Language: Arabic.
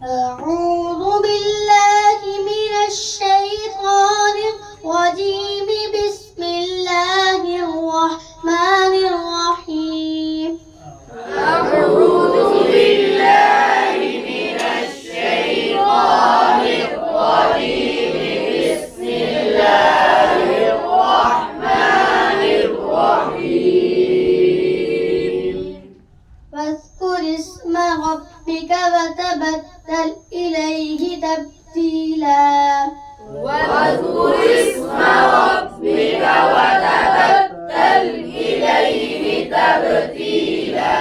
أعوذ بالله من الشيطان الرجيم بسم الله الرحمن الرحيم أعوذ بالله من الشيطان الرجيم بسم الله الرحمن الرحيم واذكر اسم ربك وتبتل إليه تبتيلا واذكر اسم ربك وتبتل إليه تبتيلا